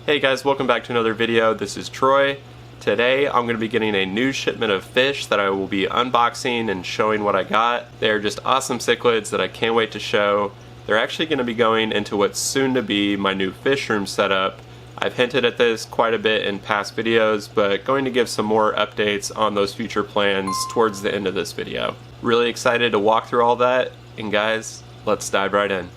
Hey guys, welcome back to another video. This is Troy. Today I'm going to be getting a new shipment of fish that I will be unboxing and showing what I got. They're just awesome cichlids that I can't wait to show. They're actually going to be going into what's soon to be my new fish room setup. I've hinted at this quite a bit in past videos, but going to give some more updates on those future plans towards the end of this video. Really excited to walk through all that, and guys, let's dive right in.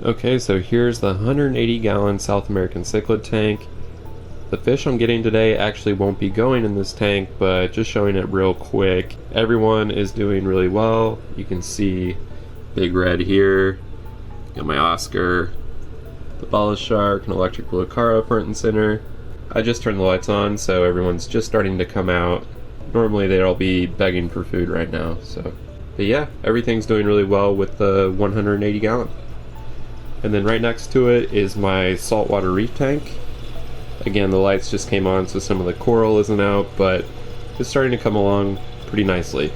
Okay, so here's the 180 gallon South American cichlid tank. The fish I'm getting today actually won't be going in this tank, but just showing it real quick. Everyone is doing really well. You can see Big Red here, got my Oscar, the Bala Shark, and Electric Blue Cara front and center. I just turned the lights on, so everyone's just starting to come out. Normally they'd all be begging for food right now, so. But yeah, everything's doing really well with the 180 gallon. And then right next to it is my saltwater reef tank. Again, the lights just came on, so some of the coral isn't out, but it's starting to come along pretty nicely.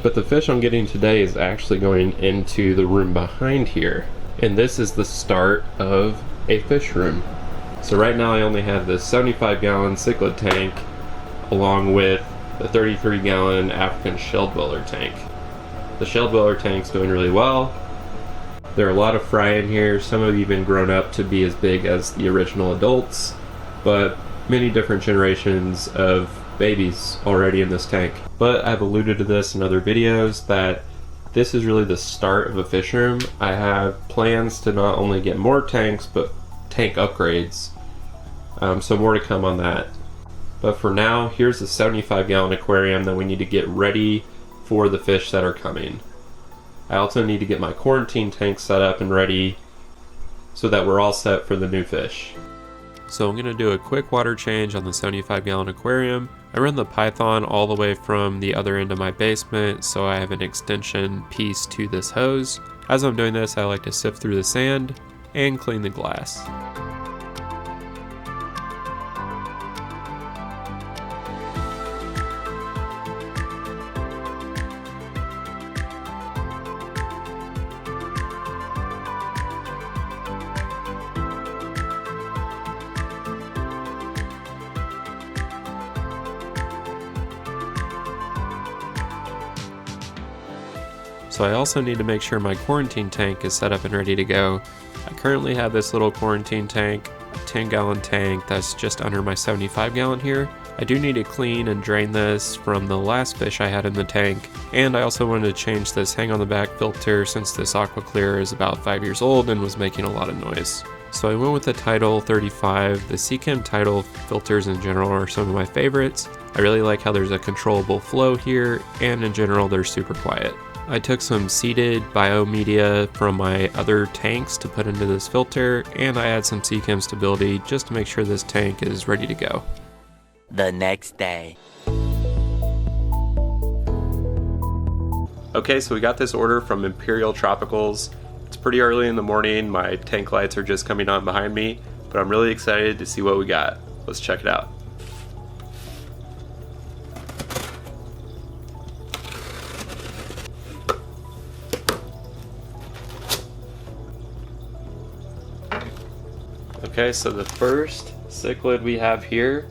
But the fish I'm getting today is actually going into the room behind here. And this is the start of a fish room. So right now I only have this 75 gallon cichlid tank along with the 33 gallon African shell dweller tank. The shell dweller tank's doing really well. There are a lot of fry in here. Some have even grown up to be as big as the original adults, but many different generations of babies already in this tank. But I've alluded to this in other videos that this is really the start of a fish room. I have plans to not only get more tanks, but tank upgrades. So more to come on that. But for now, here's the 75 gallon aquarium that we need to get ready for the fish that are coming. I also need to get my quarantine tank set up and ready so that we're all set for the new fish. So I'm going to do a quick water change on the 75 gallon aquarium. I run the Python all the way from the other end of my basement, so I have an extension piece to this hose. As I'm doing this, I like to sift through the sand and clean the glass. So I also need to make sure my quarantine tank is set up and ready to go. I currently have this little quarantine tank, a 10 gallon tank that's just under my 75 gallon here. I do need to clean and drain this from the last fish I had in the tank, and I also wanted to change this hang on the back filter since this aqua clear is about 5 years old and was making a lot of noise. So I went with the Tidal 35. The Seachem Tidal filters in general are some of my favorites. I really like how there's a controllable flow here, and in general they're super quiet. I took some seeded biomedia from my other tanks to put into this filter, and I add some Seachem stability just to make sure this tank is ready to go. The next day. Okay, so we got this order from Imperial Tropicals. It's pretty early in the morning, my tank lights are just coming on behind me, but I'm really excited to see what we got. Let's check it out. Okay, so the first cichlid we have here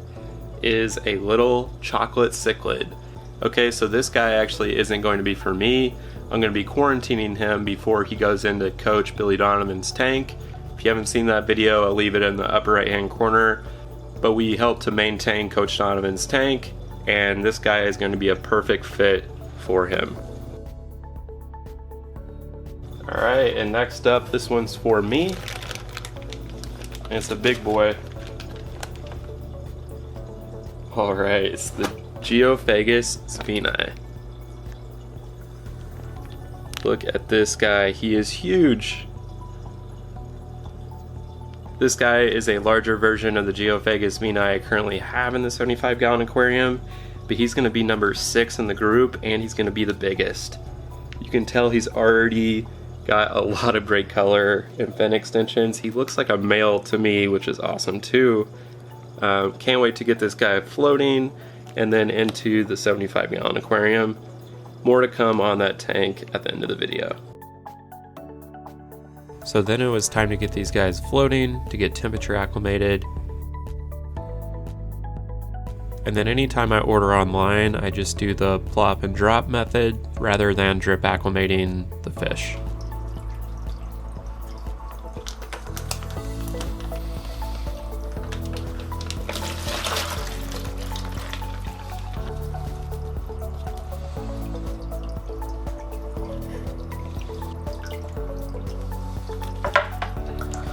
is a little chocolate cichlid. Okay, so this guy actually isn't going to be for me. I'm going to be quarantining him before he goes into Coach Billy Donovan's tank. If you haven't seen that video, I'll leave it in the upper right hand corner. But we help to maintain Coach Donovan's tank, and this guy is going to be a perfect fit for him. Alright, and next up, this one's for me. And it's a big boy. Alright, it's the Geophagus Sveni. Look at this guy, he is huge. This guy is a larger version of the Geophagus Sveni I currently have in the 75 gallon aquarium, but he's going to be number 6 in the group, and he's going to be the biggest. You can tell he's already got a lot of great color and fin extensions. He looks like a male to me, which is awesome too. Can't wait to get this guy floating and then into the 75 gallon aquarium. More to come on that tank at the end of the video. So then it was time to get these guys floating, to get temperature acclimated. And then anytime I order online, I just do the plop and drop method rather than drip acclimating the fish.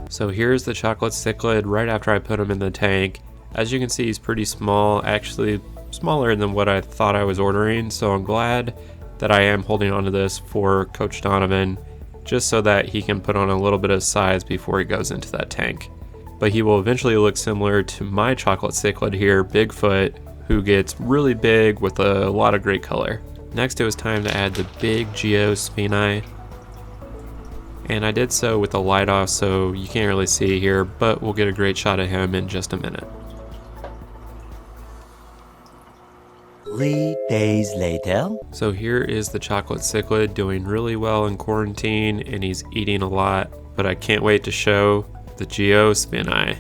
So here's the chocolate cichlid right after I put him in the tank. As you can see, he's pretty small, actually smaller than what I thought I was ordering, so I'm glad that I am holding onto this for Coach Donovan, just so that he can put on a little bit of size before he goes into that tank. But he will eventually look similar to my chocolate cichlid here, Bigfoot, who gets really big with a lot of great color. Next it was time to add the big Geosphene Eye. And I did so with the light off, so you can't really see here, but we'll get a great shot of him in just a minute. 3 days later. So here is the chocolate cichlid doing really well in quarantine, and he's eating a lot, but I can't wait to show the Geosphene Eye.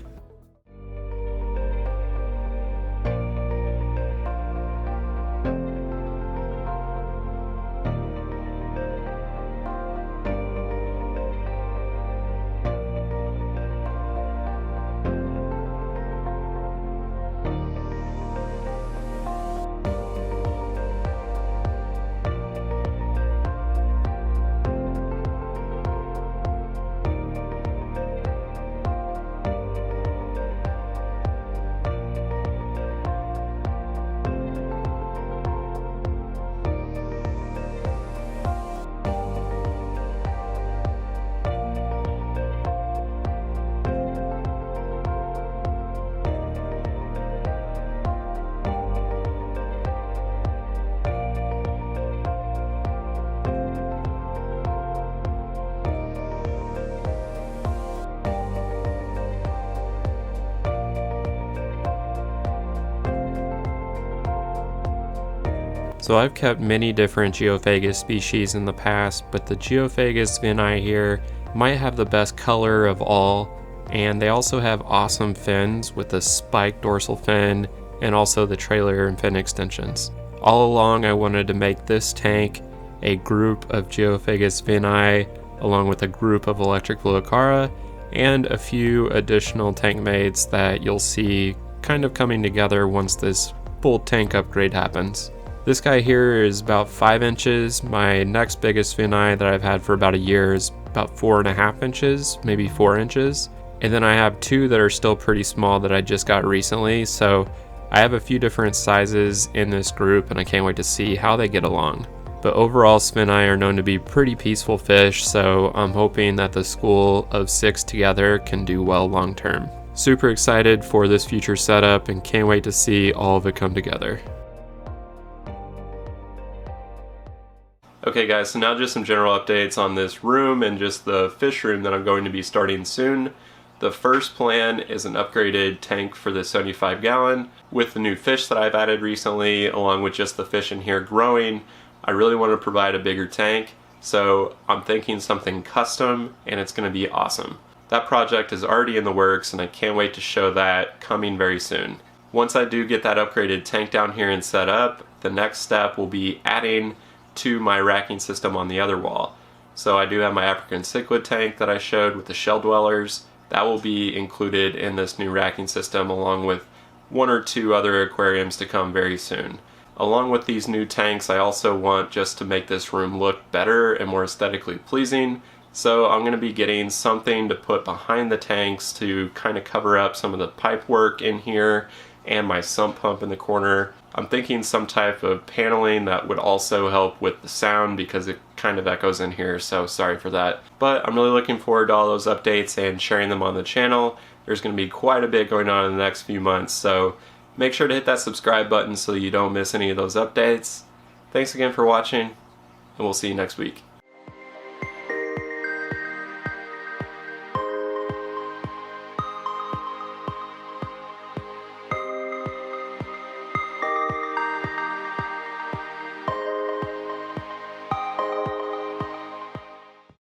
So I've kept many different Geophagus species in the past, but the Geophagus Finnai here might have the best color of all, and they also have awesome fins with the spiked dorsal fin and also the trailer and fin extensions. All along I wanted to make this tank a group of Geophagus Finnai along with a group of electric Lucara and a few additional tank mates that you'll see kind of coming together once this full tank upgrade happens. This guy here is about 5 inches. My next biggest Finnai that I've had for about a year is about 4.5 inches, maybe 4 inches. And then I have 2 that are still pretty small that I just got recently. So I have a few different sizes in this group and I can't wait to see how they get along. But overall, Sveni are known to be pretty peaceful fish, so I'm hoping that the school of 6 together can do well long term. Super excited for this future setup and can't wait to see all of it come together. Okay guys, so now just some general updates on this room and just the fish room that I'm going to be starting soon. The first plan is an upgraded tank for the 75 gallon. With the new fish that I've added recently, along with just the fish in here growing, I really want to provide a bigger tank, so I'm thinking something custom and it's going to be awesome. That project is already in the works and I can't wait to show that coming very soon. Once I do get that upgraded tank down here and set up, the next step will be adding to my racking system on the other wall. So I do have my African cichlid tank that I showed with the shell dwellers. That will be included in this new racking system along with 1 or 2 other aquariums to come very soon. Along with these new tanks, I also want just to make this room look better and more aesthetically pleasing. So I'm going to be getting something to put behind the tanks to kind of cover up some of the pipe work in here and my sump pump in the corner. I'm thinking some type of paneling that would also help with the sound because it kind of echoes in here, so sorry for that. But I'm really looking forward to all those updates and sharing them on the channel. There's going to be quite a bit going on in the next few months, so make sure to hit that subscribe button so you don't miss any of those updates. Thanks again for watching, and we'll see you next week.